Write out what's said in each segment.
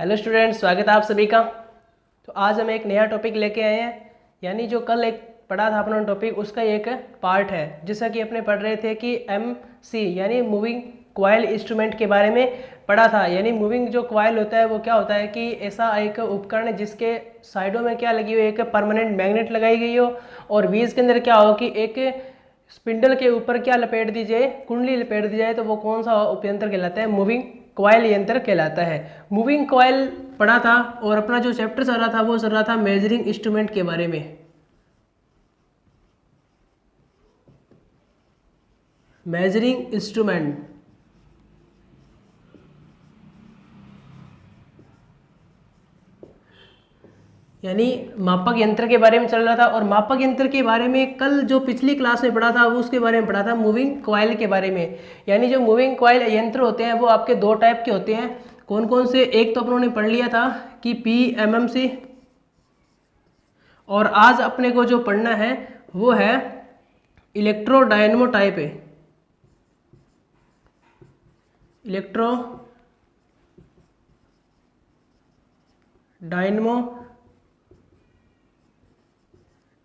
Hello students, स्वागत है आप सभी का। तो आज हम एक नया टॉपिक लेके आए हैं, यानी जो कल एक पढ़ा था अपना टॉपिक, उसका एक पार्ट है। जैसा कि अपने पढ़ रहे थे कि एमसी यानी मूविंग कॉइल इंस्ट्रूमेंट के बारे में पढ़ा था। यानी मूविंग जो कॉइल होता है वो क्या होता है कि ऐसा एक उपकरण है जिसके साइडों में क्या लगी हुई, एक परमानेंट मैग्नेट लगाई गई हो, और बीज के अंदर क्या हो कि एक स्पिंडल के ऊपर क्या लपेट दी जाए, कुंडली लपेट दी जाए, तो वो कौन सा उपयंत्र कहलाता है? मूविंग कॉइल यंत्र कहलाता है। मूविंग कॉइल पढ़ा था और अपना जो चैप्टर चल रहा था वो चल रहा था मेजरिंग इंस्ट्रूमेंट के बारे में। मेजरिंग इंस्ट्रूमेंट यानी मापक यंत्र के बारे में चल रहा था। और मापक यंत्र के बारे में कल जो पिछली क्लास में पढ़ा था वो उसके बारे में पढ़ा था मूविंग कॉइल के बारे में। यानी जो मूविंग कॉइल यंत्र होते हैं वो आपके दो टाइप के होते हैं। कौन कौन से? एक तो अपनों ने पढ़ लिया था कि PMMC, और आज अपने को जो पढ़ना है वो है इलेक्ट्रोडायनमो टाइप है। Electro dynamo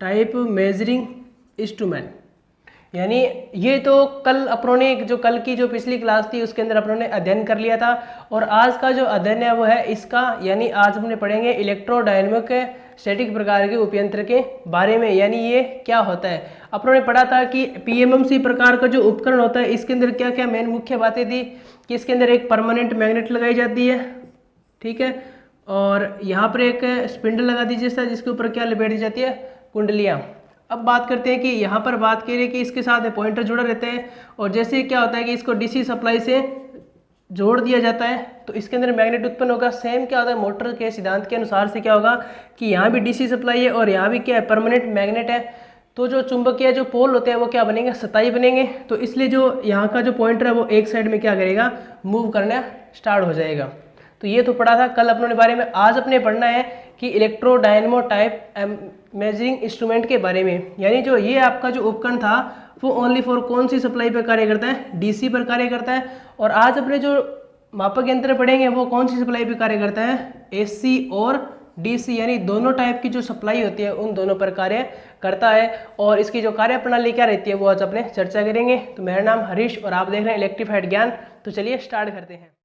type measuring instrument. यानी ये तो कल अपनों ने जो कल की जो पिछली क्लास थी उसके अंदर अपनों ने अध्ययन कर लिया था। और आज का जो अध्ययन है वो है इसका, यानी आज हमने पढ़ेंगे इलेक्ट्रोडायनेमिक स्टैटिक प्रकार के उपयंत्र के बारे में। यानी ये क्या होता है? अपनों ने पढ़ा था कि PMMC प्रकार का जो उपकरण होता है इसके अंदर क्या क्या मेन मुख्य बातें थी कि इसके अंदर एक परमानेंट मैग्नेट लगाई जाती है, ठीक है, और यहाँ पर एक स्पिंडल लगा दी जाती है जिसके ऊपर क्या लपेट दी जाती है? कुंडलियाँ। अब बात करते हैं कि यहाँ पर बात करें कि इसके साथ पॉइंटर जुड़ा रहता है, और जैसे क्या होता है कि इसको DC सप्लाई से जोड़ दिया जाता है तो इसके अंदर मैग्नेट उत्पन्न होगा। सेम क्या होता है मोटर के सिद्धांत के अनुसार से क्या होगा कि यहाँ भी DC सप्लाई है और यहाँ भी क्या है? परमानेंट मैग्नेट है। तो जो चुंबकीय जो पोल होते हैं वो क्या बनेंगे? स्थायी बनेंगे। तो इसलिए जो यहाँ का जो पॉइंटर है वो एक साइड में क्या करेगा? मूव करना स्टार्ट हो जाएगा। तो ये तो पढ़ा था कल अपनों ने बारे में। आज अपने पढ़ना है कि इलेक्ट्रोडायनमो टाइप मेजरिंग इंस्ट्रूमेंट के बारे में। यानी जो ये आपका जो उपकरण था वो ओनली फॉर कौन सी सप्लाई पर कार्य करता है? DC पर कार्य करता है। और आज अपने जो मापक यंत्र पढ़ेंगे वो कौन सी सप्लाई पर कार्य करता है? AC और DC, यानी दोनों टाइप की जो सप्लाई होती है उन दोनों पर कार्य करता है। और इसकी जो कार्य प्रणाली क्या रहती है वो आज अपने चर्चा करेंगे। तो मेरा नाम हरीश और आप देख रहे हैं इलेक्ट्रीफाइड ज्ञान। तो चलिए स्टार्ट करते हैं।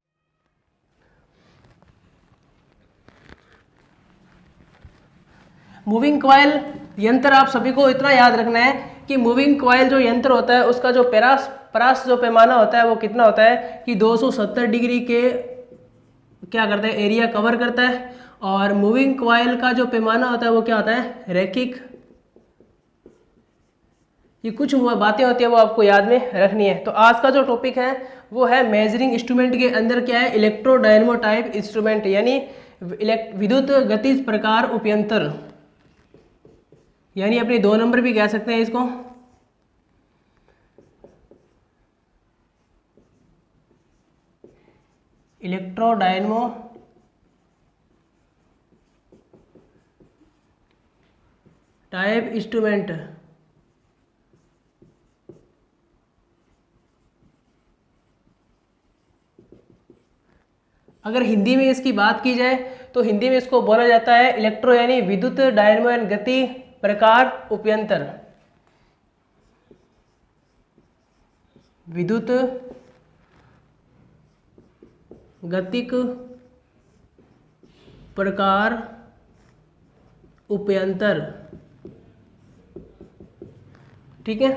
मूविंग कॉइल यंत्र आप सभी को इतना याद रखना है कि मूविंग कॉइल जो यंत्र होता है उसका जो परास जो पैमाना होता है वो कितना होता है कि 270 डिग्री के क्या करता है? एरिया कवर करता है। और मूविंग कॉइल का जो पैमाना होता है वो क्या होता है? रैखिक। ये कुछ बातें होती है वो आपको याद में रखनी है। तो आज का जो टॉपिक है वो है मेजरिंग इंस्ट्रूमेंट के अंदर क्या है? इलेक्ट्रोडायनमो टाइप इंस्ट्रूमेंट, यानी विद्युत गतिज प्रकार उपयंत्र, यानी अपने 2 नंबर भी कह सकते हैं इसको। इलेक्ट्रोडायनमो टाइप इंस्ट्रूमेंट। अगर हिंदी में इसकी बात की जाए तो हिंदी में इसको बोला जाता है इलेक्ट्रो यानी विद्युत डायनमो गति प्रकार उपयंत्र। विद्युत गतिक प्रकार उपयंत्र, ठीक है।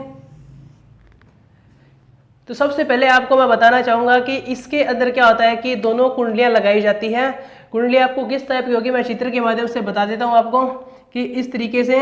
तो सबसे पहले आपको मैं बताना चाहूंगा कि इसके अंदर क्या होता है कि दोनों कुंडलियां लगाई जाती हैं। कुंडली आपको किस टाइप की होगी मैं चित्र के माध्यम से बता देता हूं आपको कि इस तरीके से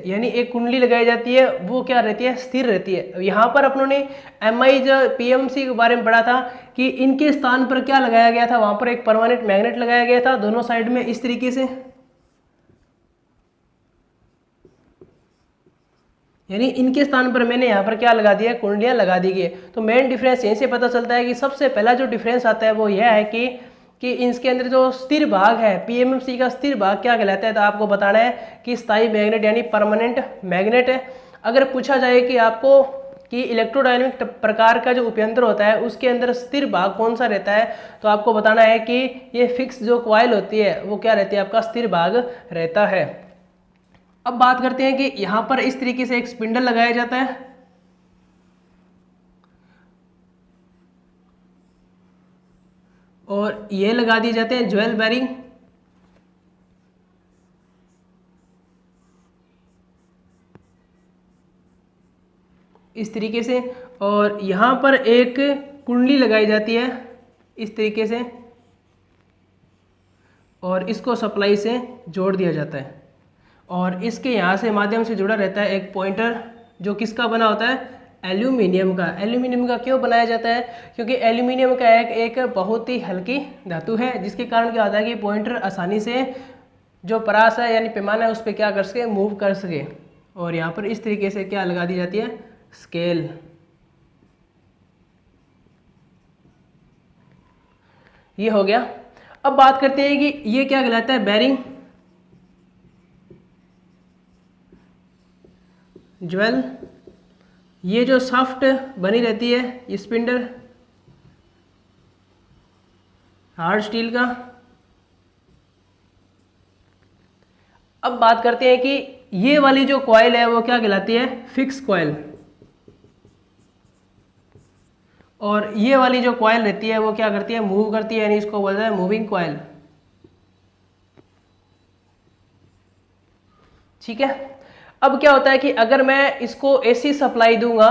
यानी एक कुंडली लगाई जाती है वो क्या रहती है? स्थिर रहती है। यहाँ पर अपनों ने MI जो PMC के बारे में पढ़ा था कि इनके स्थान पर क्या लगाया गया था? वहां पर एक परमानेंट मैग्नेट लगाया गया था दोनों साइड में इस तरीके से। यानी इनके स्थान पर मैंने यहाँ पर क्या लगा दिया? कुंडलियां लगा दी गई। तो मेन डिफरेंस यहीं से पता चलता है कि सबसे पहला जो डिफरेंस आता है वो यह है कि कि इसके अंदर जो स्थिर भाग है पीएमएमसी का स्थिर भाग क्या कहलाता है, तो आपको बताना है कि स्थायी मैग्नेट यानी परमानेंट मैग्नेट है। अगर पूछा जाए कि आपको कि इलेक्ट्रोडायनेमिक प्रकार का जो उपयंत्र होता है उसके अंदर स्थिर भाग कौन सा रहता है, तो आपको बताना है कि ये फिक्स जो कॉइल होती है वो क्या रहती है, आपका स्थिर भाग रहता है। अब बात करते हैं कि यहाँ पर इस तरीके से एक स्पिंडल लगाया जाता है और ये लगा दिए जाते हैं ज्वेल बेरिंग। इस तरीके से, और यहाँ पर एक कुंडली लगाई जाती है इस तरीके से और इसको सप्लाई से जोड़ दिया जाता है और इसके यहाँ से माध्यम से जुड़ा रहता है एक पॉइंटर जो किसका बना होता है, एल्यूमिनियम का। एल्यूमिनियम का क्यों बनाया जाता है, क्योंकि एल्यूमिनियम का एक बहुत ही हल्की धातु है जिसके कारण क्या होता है कि पॉइंटर आसानी से जो परास है यानी पैमाना है उस पर क्या कर सके, मूव कर सके। और यहाँ पर इस तरीके से क्या लगा दी जाती है, स्केल। ये हो गया। अब बात करते हैं कि ये क्या कहलाता है, बेरिंग, ज्वेल। ये जो शाफ्ट बनी रहती है ये स्पिंडल हार्ड स्टील का। अब बात करते हैं कि ये वाली जो कॉइल है वो क्या कहलाती है, फिक्स कॉइल। और ये वाली जो कॉइल रहती है वो क्या करती है, मूव करती है, यानी इसको बोलते हैं मूविंग कॉइल। ठीक है। अब क्या होता है कि अगर मैं इसको एसी सप्लाई दूंगा,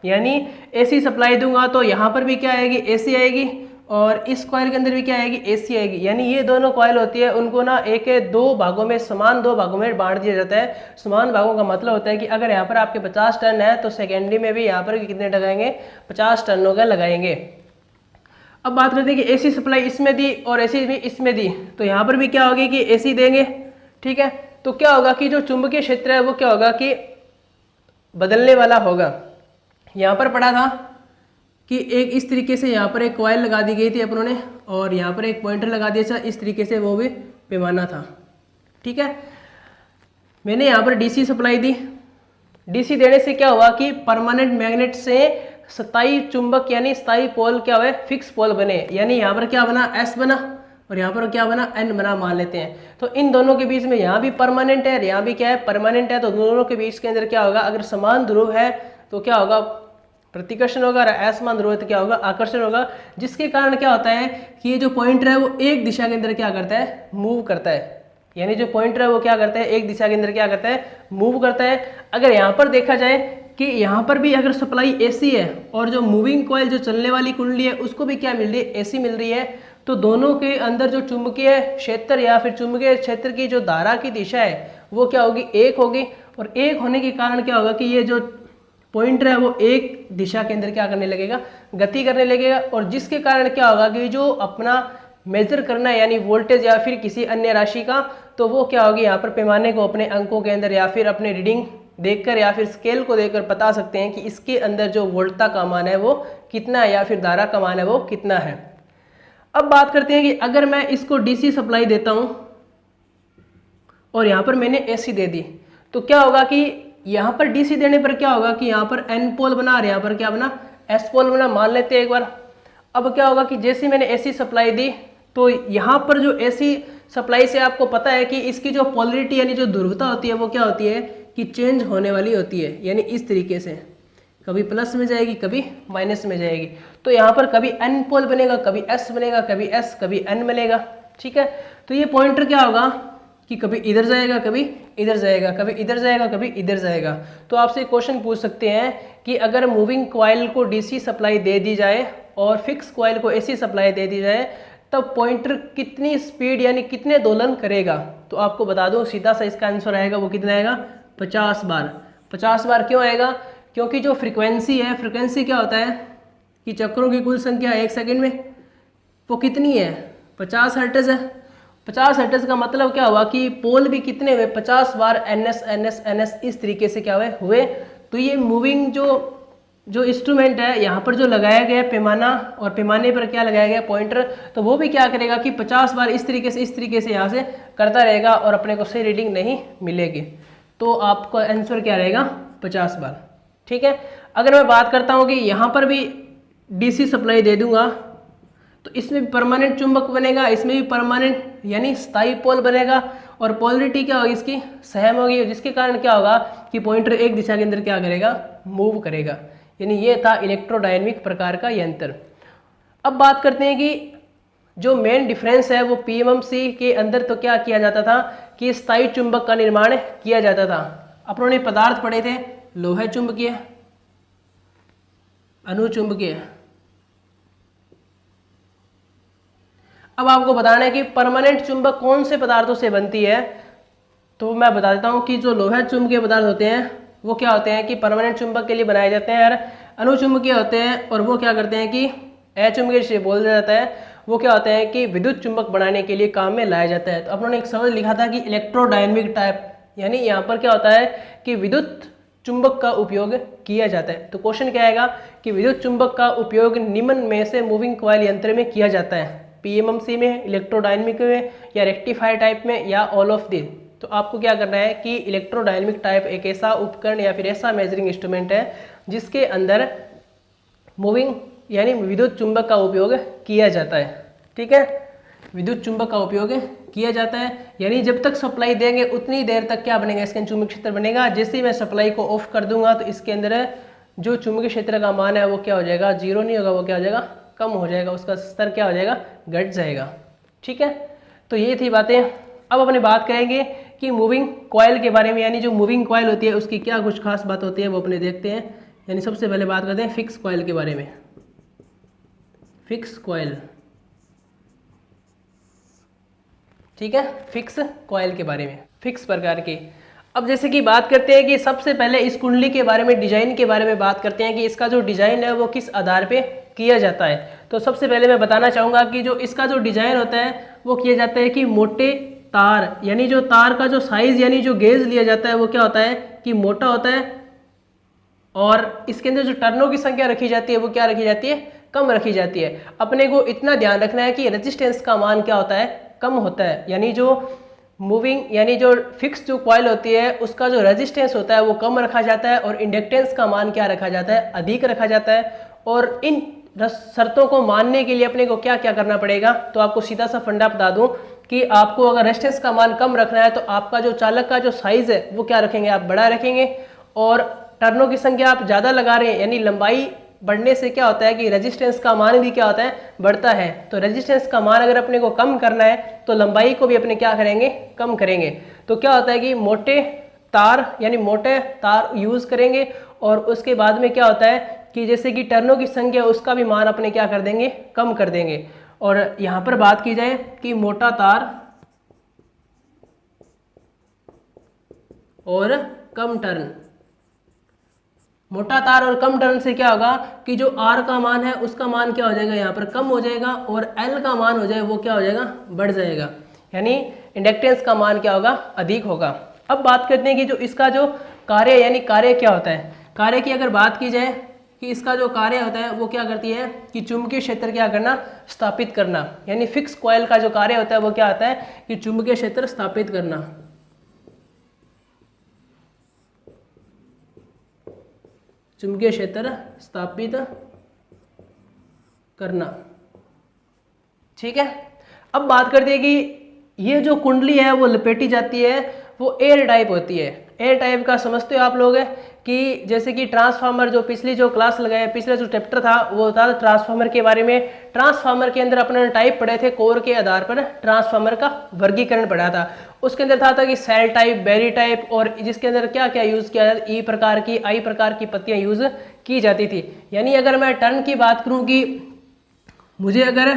यानी एसी सप्लाई दूंगा तो यहाँ पर भी क्या आएगी, एसी आएगी और इस कॉइल के अंदर भी क्या आएगी, एसी आएगी। यानी ये दोनों कॉइल होती है उनको ना दो भागों में, समान दो भागों में बांट दिया जाता है। समान भागों का मतलब होता है कि अगर यहाँ पर आपके 50 टन है तो सेकेंडरी में भी यहाँ पर कितने लगाएंगे, 50 टनों का लगाएंगे। अब बात करते हैं कि एसी सप्लाई इसमें दी और एसी भी इसमें दी, तो यहाँ पर भी क्या होगी कि एसी देंगे। ठीक है। तो क्या होगा कि जो चुंबकीय क्षेत्र है वो क्या होगा कि बदलने वाला होगा। यहाँ पर पढ़ा था कि एक इस तरीके से यहाँ पर एक कॉइल लगा दी गई थी अपनों ने और यहाँ पर एक पॉइंटर लगा दिया था, इस तरीके से वो भी पैमाना था। ठीक है। मैंने यहाँ पर डीसी सप्लाई दी। डीसी देने से क्या हुआ कि परमानेंट मैग्नेट से स्थायी चुंबक यानी स्थायी पोल क्या हुए, फिक्स पोल बने। यानी यहाँ पर क्या बना, एस बना और यहाँ पर क्या बना, एन बना मान लेते हैं। तो इन दोनों के बीच में यहाँ भी परमानेंट है, यहाँ भी क्या है, परमानेंट है। तो दोनों के बीच के अंदर क्या होगा, अगर समान ध्रुव है तो क्या होगा, प्रतिकर्षण होगा, और असमान ध्रुव है तो क्या होगा, आकर्षण होगा। जिसके कारण क्या होता है कि ये जो पॉइंटर है वो एक दिशा के अंदर क्या करता है, मूव करता है। यानी जो पॉइंटर है वो क्या करता है, एक दिशा के अंदर क्या करता है, मूव करता है। अगर यहाँ पर देखा जाए कि यहाँ पर भी अगर सप्लाई एसी है और जो मूविंग कॉइल जो चलने वाली कुंडली है उसको भी क्या मिल रही है, एसी मिल रही है, तो दोनों के अंदर जो चुंबकीय क्षेत्र या फिर चुंबकीय क्षेत्र की जो धारा की दिशा है वो क्या होगी, एक होगी। और एक होने के कारण क्या होगा कि ये जो पॉइंटर है वो एक दिशा के अंदर क्या करने लगेगा, गति करने लगेगा। और जिसके कारण क्या होगा कि जो अपना मेजर करना है यानी वोल्टेज या फिर किसी अन्य राशि का, तो वो क्या होगी, यहाँ पर पैमाने को अपने अंकों के अंदर या फिर अपने रीडिंग देखकर या फिर स्केल को देखकर बता सकते हैं कि इसके अंदर जो वोल्टता का मान है वो कितना है या फिर धारा का मान है वो कितना है। अब बात करते हैं कि अगर मैं इसको डीसी सप्लाई देता हूं और यहाँ पर मैंने एसी दे दी, तो क्या होगा कि यहाँ पर डीसी देने पर क्या होगा कि यहाँ पर एन पोल बना और यहाँ पर क्या बना, एस पोल बना। मान लेते हैं एक बार। अब क्या होगा कि जैसे मैंने एसी सप्लाई दी तो यहाँ पर जो एसी सप्लाई से आपको पता है कि इसकी जो पोलरिटी यानी जो ध्रुवता होती है वो क्या होती है कि चेंज होने वाली होती है। यानी इस तरीके से कभी प्लस में जाएगी कभी माइनस में जाएगी। तो यहाँ पर कभी एन पोल बनेगा, कभी एस बनेगा, कभी एस कभी एन बनेगा। ठीक है। तो ये पॉइंटर क्या होगा कि कभी इधर जाएगा कभी इधर जाएगा, कभी इधर जाएगा कभी इधर जाएगा। तो आपसे क्वेश्चन पूछ सकते हैं कि अगर मूविंग कॉइल को डीसी सप्लाई दे दी जाए और फिक्स कॉइल को एसी सप्लाई दे दी जाए तब पॉइंटर कितनी स्पीड यानी कितने दोलन करेगा। तो आपको बता दूं सीधा सा इसका आंसर आएगा, वो कितना आएगा, 50 बार। 50 बार क्यों आएगा, क्योंकि जो फ्रीक्वेंसी है, फ्रीक्वेंसी क्या होता है कि चक्रों की कुल संख्या 1 सेकंड में वो कितनी है, 50 हर्ट्ज है। 50 हर्ट्ज का मतलब क्या हुआ कि पोल भी कितने हुए, 50 बार N S N S N S इस तरीके से क्या हुए। तो ये मूविंग जो जो इंस्ट्रूमेंट है यहाँ पर जो लगाया गया है पैमाना, और पैमाने पर क्या लगाया गया पॉइंटर, तो वो भी क्या करेगा कि 50 बार इस तरीके से यहाँ से करता रहेगा और अपने को सही रीडिंग नहीं मिलेगी। तो आपका आंसर क्या रहेगा 50 बार। ठीक है। अगर मैं बात करता हूँ कि यहाँ पर भी डीसी सप्लाई दे दूंगा तो इसमें भी परमानेंट चुंबक बनेगा, इसमें भी परमानेंट यानी स्थायी पोल बनेगा, और पोलरिटी क्या होगी इसकी सहम होगी, जिसके कारण क्या होगा कि पॉइंटर एक दिशा के अंदर क्या करेगा मूव करेगा। यानी ये था इलेक्ट्रोडायनेमिक प्रकार का यंत्र। अब बात करते हैं कि जो मेन डिफरेंस है वो पीएमएमसी के अंदर तो क्या किया जाता था कि स्थायी चुंबक का निर्माण किया जाता था। अपनों ने पदार्थ पढ़े थे लोह चुंबकीय, अनुचुंबकीय। अब आपको बताना है कि परमानेंट चुंबक कौन से पदार्थों से बनती है, तो मैं बता देता हूँ कि जो लोहा चुंबकीय पदार्थ होते हैं वो क्या होते हैं कि परमानेंट चुंबक के लिए बनाए जाते हैं, और अनुचुंबकीय होते हैं और वो क्या करते हैं कि अचुंबकीय से बोल जाता है, वो क्या होते हैं कि विद्युत चुंबक बनाने के लिए काम में लाया जाता है। तो अपनों ने एक शब्द लिखा था कि इलेक्ट्रोडायनेमिक टाइप, यानी यहाँ पर क्या होता है कि विद्युत चुंबक का उपयोग किया जाता है। तो क्वेश्चन क्या आएगा कि विद्युत चुंबक का उपयोग निम्न में से मूविंग कॉइल यंत्र में किया जाता है, पीएमएमसी में, इलेक्ट्रोडायनेमिक में, या रेक्टिफायर टाइप में, या ऑल ऑफ दिस। तो आपको क्या करना है कि इलेक्ट्रोडायनेमिक टाइप एक ऐसा उपकरण या फिर ऐसा मेजरिंग इंस्ट्रूमेंट है जिसके अंदर मूविंग यानी विद्युत चुंबक का उपयोग किया जाता है। ठीक है, विद्युत चुंबक का उपयोग किया जाता है, यानी जब तक सप्लाई देंगे उतनी देर तक क्या बनेगा इसके अंदर चुंबकीय क्षेत्र बनेगा। जैसे ही मैं सप्लाई को ऑफ कर दूंगा तो इसके अंदर जो चुंबकीय क्षेत्र का मान है वो क्या हो जाएगा, जीरो नहीं होगा, वो क्या हो जाएगा, कम हो जाएगा, उसका स्तर क्या हो जाएगा, घट जाएगा। ठीक है, तो ये थी बातें। अब अपने बात करेंगे कि मूविंग कॉइल के बारे में, यानी जो मूविंग कॉइल होती है उसकी क्या कुछ खास बात होती है वो अपने देखते हैं। यानी सबसे पहले बात करते हैं फिक्स कॉइल के बारे में। फिक्स कॉइल, ठीक है, फिक्स कॉइल के बारे में, फिक्स प्रकार की। अब जैसे कि बात करते हैं कि सबसे पहले इस कुंडली के बारे में, डिजाइन के बारे में बात करते हैं कि इसका जो डिजाइन है वो किस आधार पे किया जाता है। तो सबसे पहले मैं बताना चाहूँगा कि जो इसका जो डिजाइन होता है वो किया जाता है कि मोटे तार, यानी जो तार का जो साइज यानी जो गेज लिया जाता है वो क्या होता है कि मोटा होता है, और इसके अंदर जो टर्नों की संख्या रखी जाती है वो क्या रखी जाती है, कम रखी जाती है। अपने को इतना ध्यान रखना है कि रेजिस्टेंस का मान क्या होता है, कम होता है। यानी जो मूविंग यानी जो फिक्स जो कॉइल होती है उसका जो रेजिस्टेंस होता है वो कम रखा जाता है, और इंडक्टेंस का मान क्या रखा जाता है, अधिक रखा जाता है। और इन शर्तों को मानने के लिए अपने को क्या क्या करना पड़ेगा, तो आपको सीधा सा फंडा बता दूं कि आपको अगर रेजिस्टेंस का मान कम रखना है तो आपका जो चालक का जो साइज है वो क्या रखेंगे, आप बड़ा रखेंगे, और टर्नों की संख्या आप ज़्यादा लगा रहे हैं, यानी लंबाई बढ़ने से क्या होता है कि रेजिस्टेंस का मान भी क्या होता है, बढ़ता है। तो रेजिस्टेंस का मान अगर अपने को कम करना है तो लंबाई को भी अपने क्या करेंगे, कम करेंगे। तो क्या होता है कि मोटे तार यानी मोटे तार यूज़ करेंगे, और उसके बाद में क्या होता है कि जैसे कि टर्नों की संख्या उसका भी मान अपने क्या कर देंगे, कम कर देंगे। और यहाँ पर बात की जाए कि मोटा तार और कम टर्न, मोटा तार और कम टर्न से क्या होगा कि जो R का मान है उसका मान क्या हो जाएगा, यहाँ पर कम हो जाएगा, और L का मान हो जाए वो क्या हो जाएगा, बढ़ जाएगा, यानी इंडक्टेंस का मान क्या होगा, अधिक होगा। अब बात करते हैं कि जो इसका जो कार्य यानी कार्य क्या होता है। कार्य की अगर बात की जाए कि इसका जो कार्य होता है वो क्या करती है कि चुंबकीय क्षेत्र क्या करना, स्थापित करना। यानी फिक्स कॉइल का जो कार्य होता है वो क्या आता है कि चुंबकीय क्षेत्र स्थापित करना, चुंबकीय क्षेत्र स्थापित करना। ठीक है, अब बात करते हैं कि ये जो कुंडली है वो लपेटी जाती है, वो एयर टाइप होती है। एयर टाइप का समझते हो आप लोग कि जैसे कि ट्रांसफार्मर, जो पिछली जो क्लास लगाया, पिछला जो चैप्टर था वो था ट्रांसफार्मर के बारे में। ट्रांसफार्मर के अंदर अपने टाइप पढ़े थे, कोर के आधार पर ट्रांसफार्मर का वर्गीकरण पढ़ा था। उसके अंदर था कि सेल टाइप, बैरी टाइप, और जिसके अंदर क्या क्या यूज़ किया जाता, ई प्रकार की, आई प्रकार की पत्तियाँ यूज़ की जाती थी। यानी अगर मैं टर्न की बात करूँ कि मुझे अगर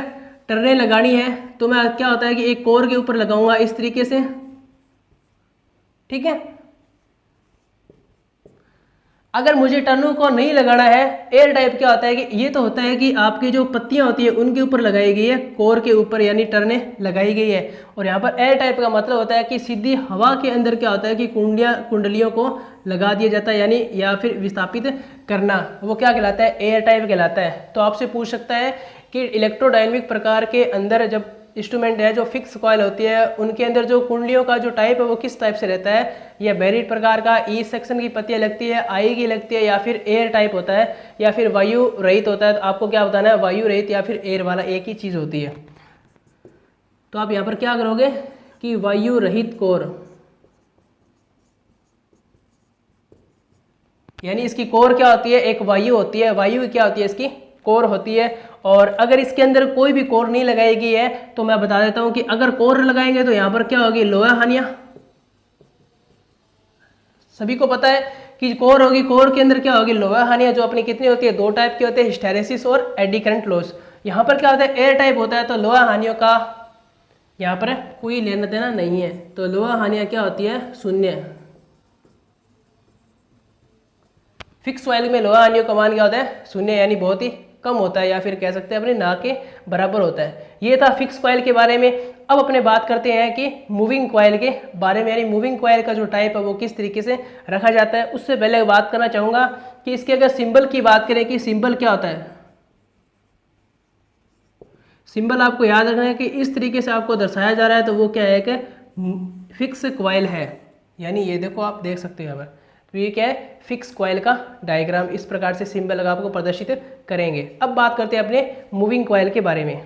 टर्नें लगानी है तो मैं क्या होता है कि एक कोर के ऊपर लगाऊंगा इस तरीके से, ठीक है। अगर मुझे टर्नों को नहीं लगाना है, एयर टाइप क्या होता है कि ये तो होता है कि आपकी जो पत्तियां होती है उनके ऊपर लगाई गई है, कोर के ऊपर यानी टर्ने लगाई गई है। और यहाँ पर एयर टाइप का मतलब होता है कि सीधी हवा के अंदर क्या होता है कि कुंडलियों को लगा दिया जाता है, यानी या फिर विस्थापित करना, वो क्या कहलाता है, एयर टाइप कहलाता है। तो आपसे पूछ सकता है कि इलेक्ट्रोडायनेमिक प्रकार के अंदर जब इंस्ट्रूमेंट है जो फिक्स कॉइल होती है उनके अंदर जो कुंडलियों का जो टाइप है वो किस टाइप से रहता है, या बेरिड प्रकार का, ई सेक्शन की पत्तियां लगती है, आई की लगती है, या फिर एयर टाइप होता है, या फिर वायु रहित होता है। तो आपको क्या बताना है, वायु रहित या फिर एयर वाला, एक ही चीज़ होती है। तो आप यहाँ पर क्या करोगे कि वायु रहित कोर, यानी इसकी कोर क्या होती है, एक वायु होती है, वायु क्या होती है, इसकी कोर होती है। और अगर इसके अंदर कोई भी कोर नहीं लगाई गई है तो मैं बता देता हूं कि अगर कोर लगाएंगे तो यहां पर क्या होगी, लोहा हानियां। सभी को पता है कि कोर होगी, कोर के अंदर क्या होगी, लोहा हानियां, जो अपनी कितनी होती है, दो टाइप की होती है, हिस्टैरिसीस और एडी करंट लॉस। यहां पर क्या होता है, एयर टाइप होता है, तो लोहा हानियों का यहां पर कोई लेना देना नहीं है, तो लोहा हानियां क्या होती है, शून्य। फिक्स कॉइल में लोहा हानियों का मान क्या होता है, शून्य, यानी बहुत ही कम होता है, या फिर कह सकते हैं अपने ना के बराबर होता है। ये था फिक्स कॉइल के बारे में। अब अपने बात करते हैं कि मूविंग कॉइल के बारे में, यानी मूविंग कॉइल का जो टाइप है वो किस तरीके से रखा जाता है। उससे पहले बात करना चाहूँगा कि इसके अगर सिंबल की बात करें कि सिंबल क्या होता है। सिंबल आपको याद रखना है कि इस तरीके से आपको दर्शाया जा रहा है, तो वो क्या है कि फिक्स कॉइल है, यानी ये देखो आप देख सकते हो यहाँ पर, तो ये क्या है, फिक्स कॉइल का डायग्राम। इस प्रकार से सिंबल आपको प्रदर्शित करेंगे। अब बात करते हैं अपने मूविंग कॉइल के बारे में।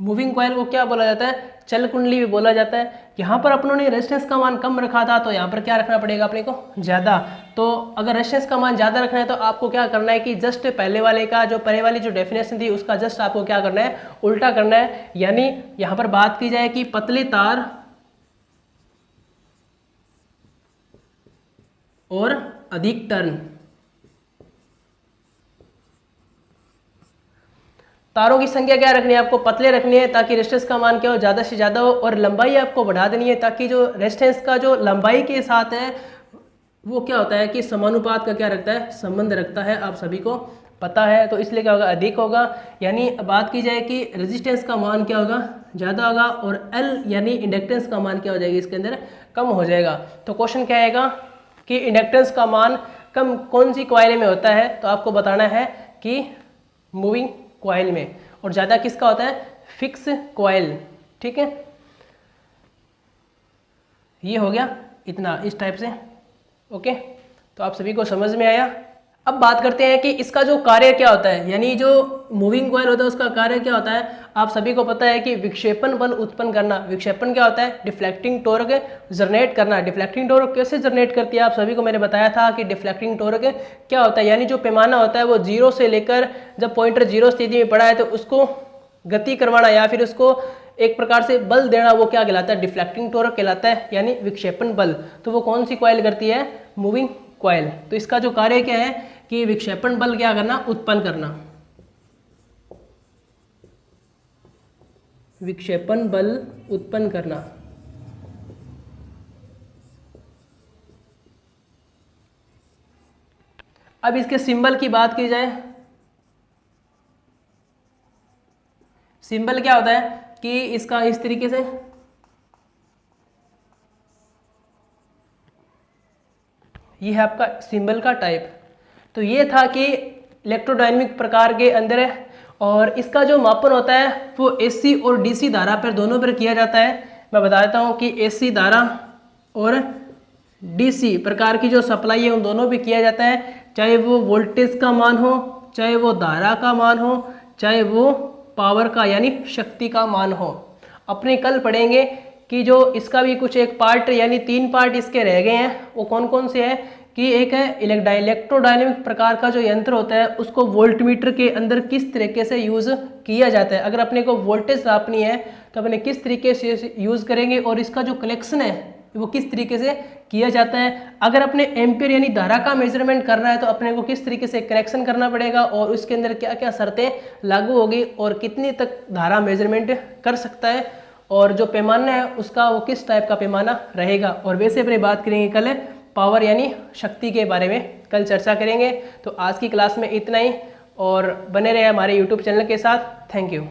मूविंग कॉइल को क्या बोला जाता है, चल कुंडली भी बोला जाता है। यहाँ पर अपनों ने रेजिस्टेंस का मान कम रखा था, तो यहाँ पर क्या रखना पड़ेगा अपने को, ज़्यादा। तो अगर रेजिस्टेंस का मान ज़्यादा रखना है तो आपको क्या करना है कि जस्ट पहले वाले का जो पहले वाली जो डेफिनेशन थी उसका जस्ट आपको क्या करना है, उल्टा करना है। यानी यहाँ पर बात की जाए कि पतले तार और अधिक टर्न, तारों की संख्या क्या रखनी है आपको, पतले रखनी है, ताकि रेजिस्टेंस का मान क्या हो, ज़्यादा से ज़्यादा हो। और लंबाई आपको बढ़ा देनी है, ताकि जो रेजिस्टेंस का जो लंबाई के साथ है वो क्या होता है कि समानुपात का क्या रखता है, संबंध रखता है, आप सभी को पता है। तो इसलिए क्या होगा, अधिक होगा। यानी बात की जाए कि रेजिस्टेंस का मान क्या होगा, ज़्यादा होगा, और एल यानी इंडक्टेंस का मान क्या हो जाएगी, इसके अंदर कम हो जाएगा। तो क्वेश्चन क्या आएगा कि इंडक्टेंस का मान कम कौन सी कॉइल में होता है, तो आपको बताना है कि मूविंग कॉइल में, और ज़्यादा किसका होता है, फिक्स कॉइल। ठीक है, ये हो गया इतना, इस टाइप से। ओके, तो आप सभी को समझ में आया। अब बात करते हैं कि इसका जो कार्य क्या होता है, यानी जो मूविंग कॉइल होता है उसका कार्य क्या होता है। आप सभी को पता है कि विक्षेपण बल उत्पन्न करना। विक्षेपण क्या होता है, डिफ्लेक्टिंग टॉर्क जनरेट करना। डिफ्लेक्टिंग टॉर्क कैसे जनरेट करती है, आप सभी को मैंने बताया था कि डिफ्लेक्टिंग टॉर्क क्या होता है, यानी जो पैमाना होता है वो जीरो से लेकर, जब पॉइंटर जीरो स्थिति में पड़ा है तो उसको गति करवाना या फिर उसको एक प्रकार से बल देना, वो क्या कहलाता है, डिफ्लेक्टिंग टॉर्क कहलाता है, यानी विक्षेपण बल। तो वो कौन सी कॉइल करती है, मूविंग कॉइल। तो इसका जो कार्य क्या है कि विक्षेपण बल क्या करना, उत्पन्न करना। विक्षेपण बल उत्पन्न करना। अब इसके सिंबल की बात की जाए, सिंबल क्या होता है कि इसका इस तरीके से, ये है आपका सिंबल का टाइप। तो ये था कि इलेक्ट्रोडायनेमिक प्रकार के अंदर है, और इसका जो मापन होता है वो एसी और डीसी धारा पर दोनों पर किया जाता है। मैं बता देता हूँ कि एसी धारा और डीसी प्रकार की जो सप्लाई है उन दोनों पे किया जाता है, चाहे वो वोल्टेज का मान हो, चाहे वो धारा का मान हो, चाहे वो पावर का यानी शक्ति का मान हो। अपने कल पढ़ेंगे कि जो इसका भी कुछ एक पार्ट यानी 3 पार्ट इसके रह गए हैं, वो कौन कौन से हैं कि एक है इलेक्ट्रोडायनेमिक प्रकार का जो यंत्र होता है उसको वोल्टमीटर के अंदर किस तरीके से यूज़ किया जाता है। अगर अपने को वोल्टेज नापनी है तो अपने किस तरीके से यूज़ करेंगे, और इसका जो कलेक्शन है वो किस तरीके से किया जाता है। अगर अपने एम्पियर यानी धारा का मेजरमेंट करना है तो अपने को किस तरीके से कनेक्शन करना पड़ेगा और उसके अंदर क्या क्या शर्तें लागू होगी और कितनी तक धारा मेजरमेंट कर सकता है, और जो पैमाना है उसका वो किस टाइप का पैमाना रहेगा। और वैसे अपनी बात करेंगे कल पावर यानी शक्ति के बारे में कल चर्चा करेंगे। तो आज की क्लास में इतना ही, और बने रहे हमारे यूट्यूब चैनल के साथ। Thank you.